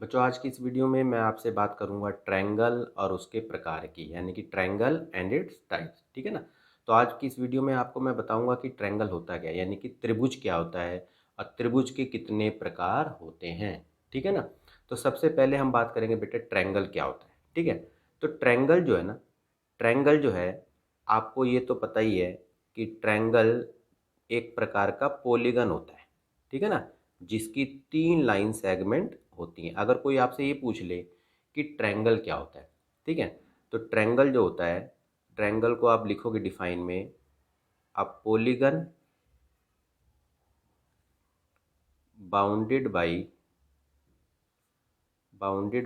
बच्चों आज की इस वीडियो में मैं आपसे बात करूंगा ट्रायंगल और उसके प्रकार की, यानी कि ट्रायंगल एंड इट्स टाइप्स। ठीक है ना। तो आज की इस वीडियो में आपको मैं बताऊंगा कि ट्रायंगल होता क्या है, यानी कि त्रिभुज क्या होता है और त्रिभुज के कितने प्रकार होते हैं। ठीक है ना। तो सबसे पहले हम बात करेंगे बेटे ट्रायंगल क्या होता है। ठीक है। तो ट्रायंगल जो है ना, ट्रायंगल जो है, आपको ये तो पता ही है कि ट्रायंगल एक प्रकार का पॉलीगन होता है। ठीक है ना। जिसकी 3 लाइन सेगमेंट होती हैं। अगर कोई आपसे ये पूछ ले कि ट्रायंगल क्या होता है, ठीक है, तो ट्रायंगल जो होता है, ट्रायंगल को आप लिखोगे डिफाइन में, आप polygon bounded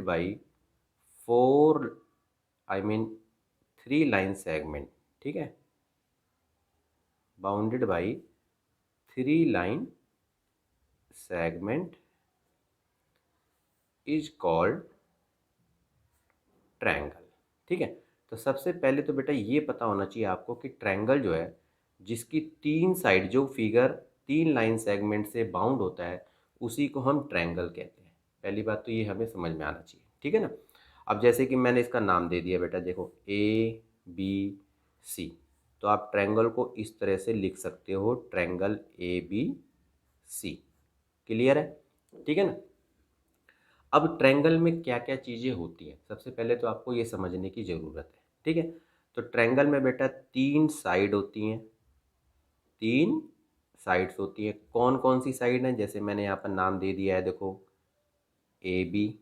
by four, I mean 3 line segment. ठीक है, bounded by 3 line segment is called triangle. ठीक है। तो सबसे पहले तो बेटा ये पता होना चाहिए आपको कि ट्रायंगल जो है, जिसकी 3 साइड, जो फिगर 3 लाइन सेगमेंट से बाउंड होता है, उसी को हम ट्रायंगल कहते हैं। पहली बात तो ये हमें समझ में आना चाहिए। ठीक है ना। अब जैसे कि मैंने इसका नाम दे दिया बेटा, देखो ए बी सी, तो आप ट्रायंगल को इस तरह से लिख सकते हो, triangle A B C. Clear है। ठीक है ना। अब ट्रायंगल में क्या क्या चीज़ें होती हैं, सबसे पहले तो आपको ये समझने की ज़रूरत है। ठीक है। तो ट्रायंगल में बेटा 3 साइड होती हैं, 3 साइड्स होती हैं। कौन कौन सी साइड हैं, जैसे मैंने यहाँ पर नाम दे दिया है, देखो ए बी,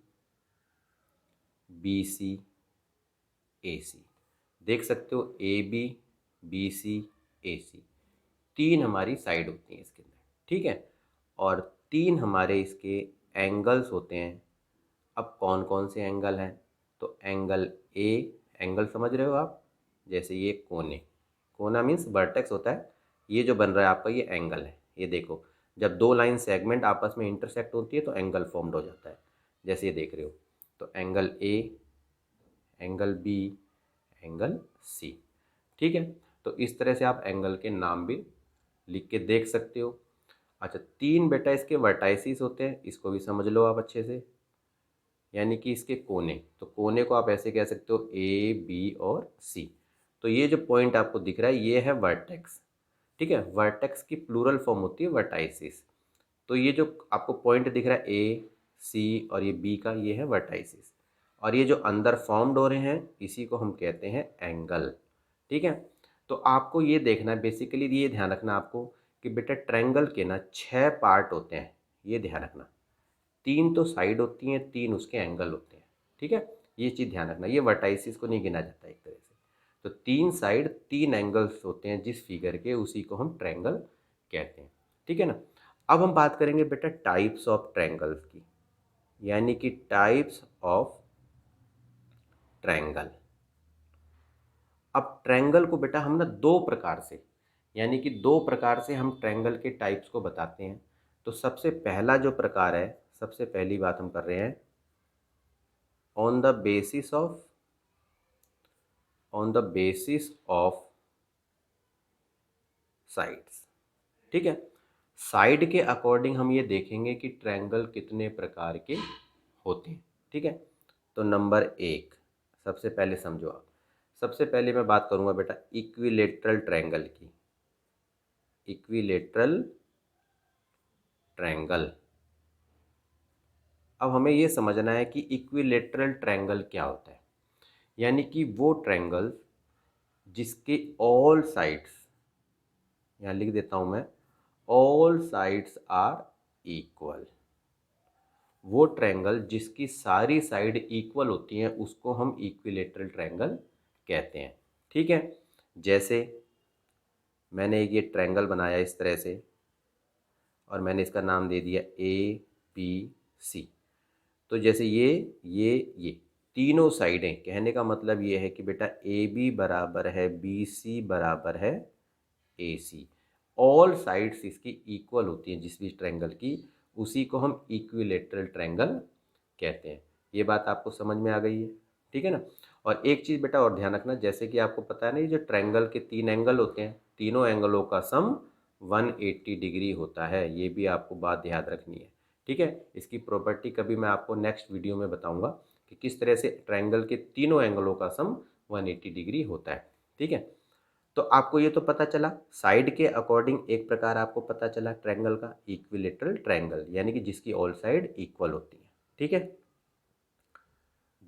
बी सी, ए सी। देख सकते हो ए बी, बी सी, ए सी, 3 हमारी साइड होती हैं इसके अंदर। ठीक है। और 3 हमारे इसके एंगल्स होते हैं। अब कौन कौन से एंगल हैं, तो एंगल ए, एंगल समझ रहे हो आप, जैसे ये कोने, कोना मीन्स वर्टेक्स होता है, ये जो बन रहा है आपका ये एंगल है। ये देखो, जब 2 लाइन सेगमेंट आपस में इंटरसेक्ट होती है तो एंगल फॉर्म्ड हो जाता है, जैसे ये देख रहे हो। तो angle A, angle B, angle C. ठीक है। तो इस तरह से आप एंगल के नाम भी लिख के देख सकते हो। अच्छा, 3 बेटा इसके वर्टाइसिस होते हैं, इसको भी समझ लो आप अच्छे से, यानी कि इसके कोने। तो कोने को आप ऐसे कह सकते हो ए बी और सी। तो ये जो पॉइंट आपको दिख रहा है ये है वर्टेक्स। ठीक है। वर्टेक्स की प्लूरल फॉर्म होती है वर्टाइसिस। तो ये जो आपको पॉइंट दिख रहा है ए सी और ये बी का, ये है वर्टाइसिस। और ये जो अंदर फॉर्म्ड हो रहे हैं इसी को हम कहते हैं एंगल। ठीक है। तो आपको ये देखना है, बेसिकली ये ध्यान रखना आपको कि बेटा ट्रायंगल के ना 6 पार्ट होते हैं, ये ध्यान रखना। 3 तो साइड होती हैं, 3 उसके एंगल होते हैं। ठीक है। ये चीज़ ध्यान रखना, ये वर्टाइसिस को नहीं गिना जाता एक तरह से। तो 3 साइड 3 एंगल्स होते हैं जिस फिगर के, उसी को हम ट्रायंगल कहते हैं। ठीक है ना। अब हम बात करेंगे बेटा टाइप्स ऑफ ट्रायंगल्स की, यानी कि टाइप्स ऑफ ट्रायंगल। अब ट्रायंगल को बेटा हम ना 2 प्रकार से, यानी कि 2 प्रकार से हम ट्रायंगल के टाइप्स को बताते हैं। तो सबसे पहला जो प्रकार है, सबसे पहली बात हम कर रहे हैं, on the basis of sides. ठीक है। साइड के अकॉर्डिंग हम ये देखेंगे कि ट्रायंगल कितने प्रकार के होते हैं। ठीक है। तो नंबर 1, सबसे पहले समझो आप, सबसे पहले मैं बात करूंगा बेटा इक्विलेटरल ट्रायंगल की। इक्विलेटरल ट्रायंगल, अब हमें ये समझना है कि इक्विलेटरल ट्रायंगल क्या होता है। यानी कि वो ट्रायंगल जिसके ऑल साइड्स, यहाँ लिख देता हूं मैं, ऑल साइड्स आर इक्वल। वो ट्रायंगल जिसकी सारी साइड इक्वल होती हैं उसको हम इक्विलेटरल ट्रायंगल कहते हैं। ठीक है। जैसे मैंने एक ये ट्रायंगल बनाया इस तरह से, और मैंने इसका नाम दे दिया ए बी सी। तो जैसे ये तीनों साइडें, कहने का मतलब ये है कि बेटा ए बी बराबर है बी सी बराबर है ए सी। ऑल साइड्स इसकी इक्वल होती हैं जिस भी ट्रायंगल की, उसी को हम इक्विलेटरल ट्रायंगल कहते हैं। ये बात आपको समझ में आ गई है। ठीक है ना। और एक चीज़ बेटा और ध्यान रखना, जैसे कि आपको पता है ना, ये जो ट्रायंगल के 3 एंगल होते हैं, तीनों एंगलों का सम 180 डिग्री होता है, ये भी आपको बात याद रखनी है। ठीक है। इसकी प्रॉपर्टी कभी मैं आपको नेक्स्ट वीडियो में बताऊंगा कि किस तरह से ट्रायंगल के तीनों एंगलों का सम 180 डिग्री होता है। ठीक है, तो आपको ये तो पता चला साइड के अकॉर्डिंग। एक प्रकार आपको पता चला ट्रायंगल का इक्विलेटरल ट्रायंगल, यानी कि जिसकी ऑल साइड इक्वल होती है। ठीक है,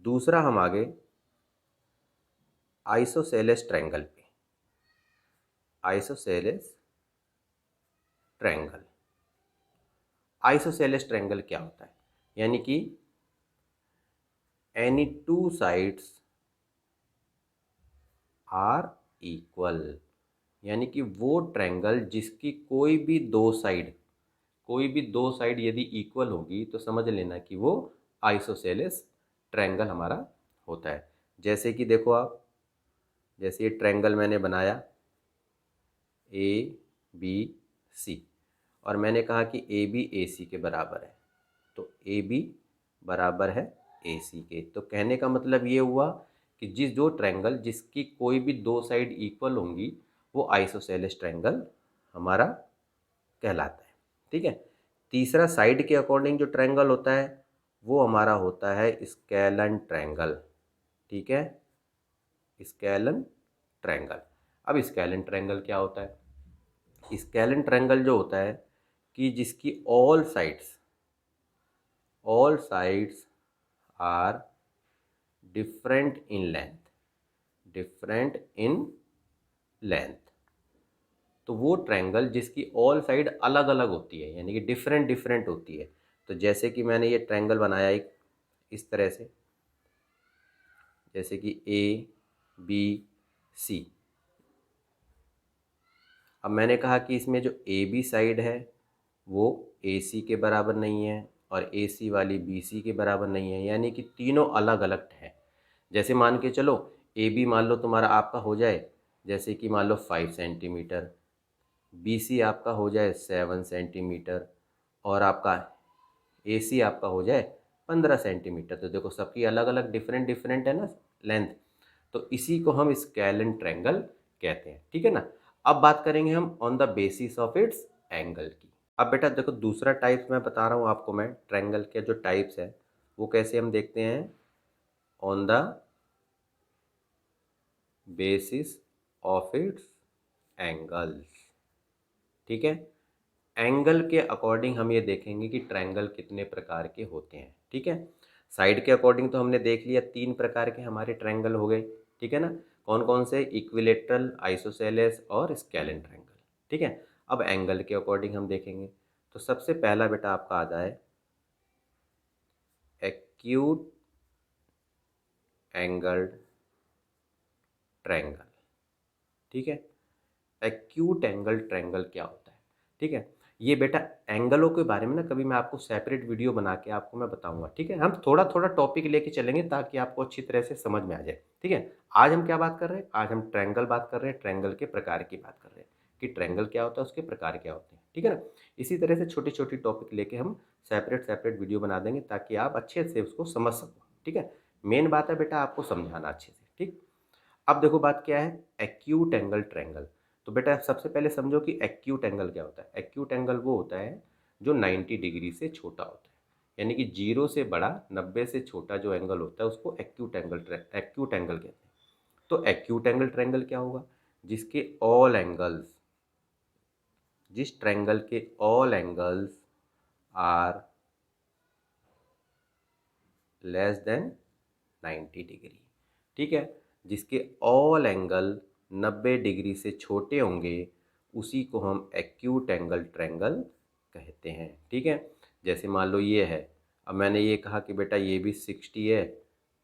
दूसरा हम आगे आइसोसेलेस ट्रायंगल पे। आइसोसेलेस ट्रायंगल, आइसोसेलेस ट्रायंगल क्या होता है? यानी कि any two sides are equal, यानी कि वो ट्रायंगल जिसकी कोई भी दो साइड यदि इक्वल होगी तो समझ लेना कि वो आइसोसेलेस ट्रायंगल हमारा होता है। जैसे कि देखो आप, जैसे ये ट्रायंगल मैंने बनाया ए बी सी, और मैंने कहा कि ए बी ए सी के बराबर है, तो ए बी बराबर है ए सी के। तो कहने का मतलब ये हुआ कि जो ट्रायंगल जिसकी कोई भी दो साइड इक्वल होंगी वो आइसोसेलेस ट्रायंगल हमारा कहलाता है। ठीक है, तीसरा साइड के अकॉर्डिंग जो ट्रायंगल होता है वो हमारा होता है स्केलन ट्रायंगल। ठीक है, स्केलन ट्रायंगल। अब स्केलन ट्रायंगल क्या होता है? स्केलन ट्रायंगल जो होता है कि जिसकी all sides are different in length, तो वो ट्रायंगल जिसकी ऑल साइड अलग अलग होती है, यानी कि डिफरेंट डिफरेंट होती है। तो जैसे कि मैंने ये ट्रायंगल बनाया एक इस तरह से, जैसे कि ए बी सी। अब मैंने कहा कि इसमें जो ए बी साइड है वो ए सी के बराबर नहीं है और ए सी वाली बी सी के बराबर नहीं है, यानी कि तीनों अलग अलग है। जैसे मान के चलो ए बी मान लो तुम्हारा आपका हो जाए जैसे कि मान लो 5 सेंटीमीटर, बी सी आपका हो जाए 7 सेंटीमीटर, और आपका ए सी आपका हो जाए 15 सेंटीमीटर। तो देखो सबकी अलग अलग डिफरेंट डिफरेंट है ना लेंथ, तो इसी को हम स्केलन ट्रायंगल कहते हैं। ठीक है ना। अब बात करेंगे हम on the basis of its angle की। अब बेटा देखो दूसरा टाइप मैं बता रहा हूँ आपको, मैं ट्रायंगल के जो टाइप्स है वो कैसे हम देखते हैं, on the basis of its angles. ठीक है, एंगल के अकॉर्डिंग हम ये देखेंगे कि ट्रायंगल कितने प्रकार के होते हैं। ठीक है, साइड के अकॉर्डिंग तो हमने देख लिया 3 प्रकार के हमारे ट्रायंगल हो गए। ठीक है ना, कौन कौन से? इक्विलेटरल, आइसोसेलेस और स्केलन ट्रायंगल। ठीक है, अब एंगल के अकॉर्डिंग हम देखेंगे तो सबसे पहला बेटा आपका आ जाए एक्यूट एंगल ट्रायंगल। ठीक है, एक्यूट एंगल ट्रायंगल क्या होता है? ठीक है, ये बेटा एंगलों के बारे में ना कभी मैं आपको सेपरेट वीडियो बना के आपको मैं बताऊंगा। ठीक है, हम थोड़ा थोड़ा टॉपिक लेके चलेंगे ताकि आपको अच्छी तरह से समझ में आ जाए। ठीक है, आज हम क्या बात कर रहे हैं? आज हम ट्रायंगल बात कर रहे हैं, ट्रायंगल के प्रकार की बात कर रहे हैं कि ट्रायंगल क्या होता है, उसके प्रकार क्या होते हैं। ठीक है ना, इसी तरह से छोटी छोटी टॉपिक लेके हम सेपरेट सेपरेट वीडियो बना देंगे ताकि आप अच्छे से उसको समझ सको। ठीक है, मेन बात है बेटा आपको समझाना अच्छे से। ठीक, अब देखो बात क्या है, एक्यूट एंगल ट्रायंगल। तो बेटा सबसे पहले समझो कि एक्यूट एंगल क्या होता है। एक्यूट एंगल वो होता है जो 90 डिग्री से छोटा होता है, यानी कि 0 से बड़ा 90 से छोटा जो एंगल होता है उसको एक्यूट एंगल कहते हैं। तो एक्यूट एंगल ट्रायंगल क्या होगा? जिसके ऑल एंगल्स, जिस ट्रायंगल के all angles are less than 90 degree. ठीक है, जिसके ऑल एंगल 90 डिग्री से छोटे होंगे उसी को हम एक्यूट एंगल ट्रायंगल कहते हैं। ठीक है, जैसे मान लो ये है, अब मैंने ये कहा कि बेटा ये भी 60 है,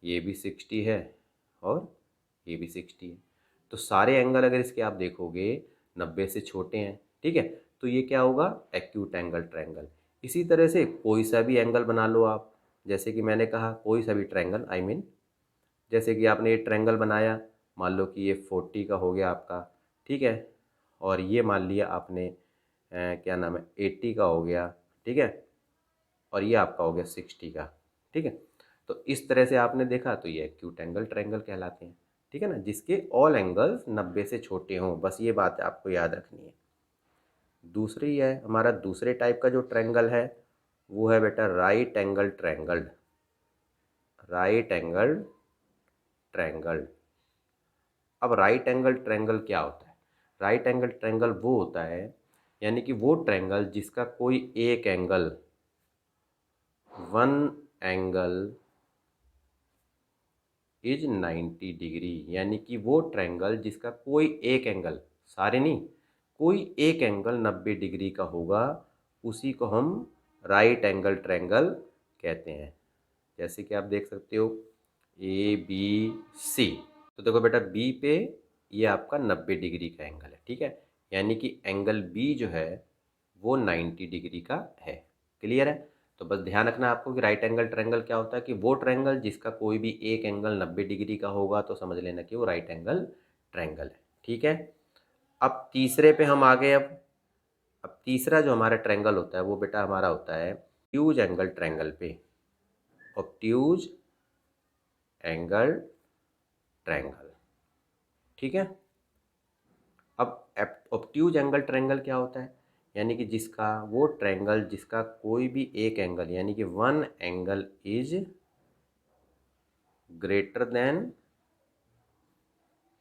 ये भी 60 है और ये भी 60 है, तो सारे एंगल अगर इसके आप देखोगे 90 से छोटे हैं। ठीक है, तो ये क्या होगा? Acute angle triangle. इसी तरह से कोई सा भी एंगल बना लो आप, जैसे कि मैंने कहा कोई सा भी ट्रायंगल, आई मीन जैसे कि आपने ये ट्रायंगल बनाया, मान लो कि ये 40 का हो गया आपका। ठीक है, और ये मान लिया आपने क्या नाम है 80 का हो गया। ठीक है, और ये आपका हो गया 60 का। ठीक है, तो इस तरह से आपने देखा तो ये एक्यूट एंगल ट्रायंगल कहलाते हैं। ठीक है ना, जिसके ऑल एंगल्स 90 से छोटे हों, बस ये बात आपको याद रखनी है। दूसरी है हमारा दूसरे टाइप का जो ट्रायंगल है वो है बेटा right angle triangle. Right angle triangle. अब राइट एंगल ट्रायंगल क्या होता है? राइट एंगल ट्रायंगल वो होता है, यानी कि वो ट्रायंगल जिसका कोई एक angle, one angle is 90 degree, यानी कि वो ट्रायंगल जिसका कोई एक एंगल, सारे नहीं, कोई एक एंगल 90 डिग्री का होगा, उसी को हम राइट एंगल ट्रायंगल कहते हैं। जैसे कि आप देख सकते हो ए बी सी, तो देखो बेटा बी पे ये आपका 90 डिग्री का एंगल है, ठीक है, यानी कि एंगल बी जो है वो 90 डिग्री का है। क्लियर है? तो बस ध्यान रखना आपको कि राइट एंगल ट्रायंगल क्या होता है, कि वो ट्रायंगल जिसका कोई भी एक एंगल 90 डिग्री का होगा तो समझ लेना कि वो राइट एंगल ट्रायंगल है। ठीक है, अब तीसरे पे हम आ गए। अब तीसरा जो हमारा ट्रायंगल होता है वो बेटा हमारा होता है ऑब्ट्यूज एंगल ट्रायंगल पे। ऑब्ट्यूज एंगल ट्रायंगल, ठीक है। अब ऑब्ट्यूज एंगल ट्रायंगल क्या होता है, यानी कि जिसका वो ट्रायंगल जिसका कोई भी एक एंगल, यानी कि one angle is greater than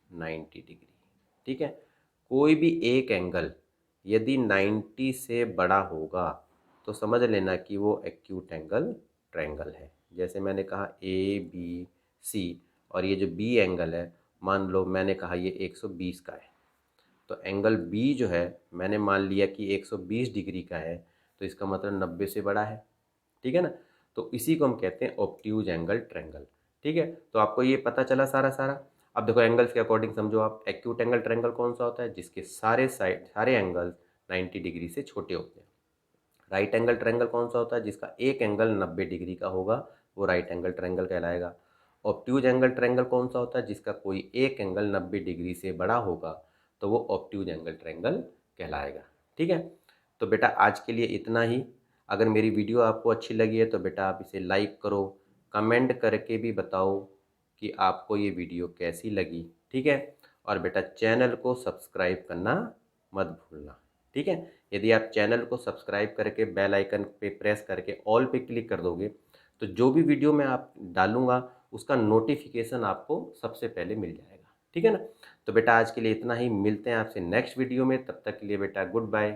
90 degree. ठीक है, कोई भी एक एंगल यदि 90 से बड़ा होगा तो समझ लेना कि वो एक्यूट एंगल ट्रायंगल है। जैसे मैंने कहा ए बी सी, और ये जो बी एंगल है, मान लो मैंने कहा ये 120 का है, तो एंगल बी जो है मैंने मान लिया कि 120 डिग्री का है, तो इसका मतलब 90 से बड़ा है। ठीक है ना, तो इसी को हम कहते हैं ऑब्ट्यूज एंगल ट्रायंगल। ठीक है, तो आपको ये पता चला सारा सारा। अब देखो एंगल्स के अकॉर्डिंग समझो आप, एक्यूट एंगल ट्रायंगल कौन सा होता है, जिसके सारे एंगल्स 90 डिग्री से छोटे होते हैं। राइट एंगल ट्रायंगल कौन सा होता है, जिसका एक एंगल 90 डिग्री का होगा, वो राइट एंगल ट्रायंगल कहलाएगा। ऑब्ट्यूज एंगल ट्रायंगल कौन सा होता है, जिसका कोई एक एंगल 90 डिग्री से बड़ा होगा, तो वो ऑब्ट्यूज एंगल ट्रायंगल कहलाएगा। ठीक है, तो बेटा आज के लिए इतना ही। अगर मेरी वीडियो आपको अच्छी लगी है तो बेटा आप इसे लाइक करो, कमेंट करके भी बताओ कि आपको ये वीडियो कैसी लगी। ठीक है, और बेटा चैनल को सब्सक्राइब करना मत भूलना। ठीक है, यदि आप चैनल को सब्सक्राइब करके बेल आइकन पे प्रेस करके ऑल पे क्लिक कर दोगे तो जो भी वीडियो मैं आप डालूंगा उसका नोटिफिकेशन आपको सबसे पहले मिल जाएगा। ठीक है ना, तो बेटा आज के लिए इतना ही, मिलते हैं आपसे नेक्स्ट वीडियो में, तब तक के लिए बेटा गुड बाय।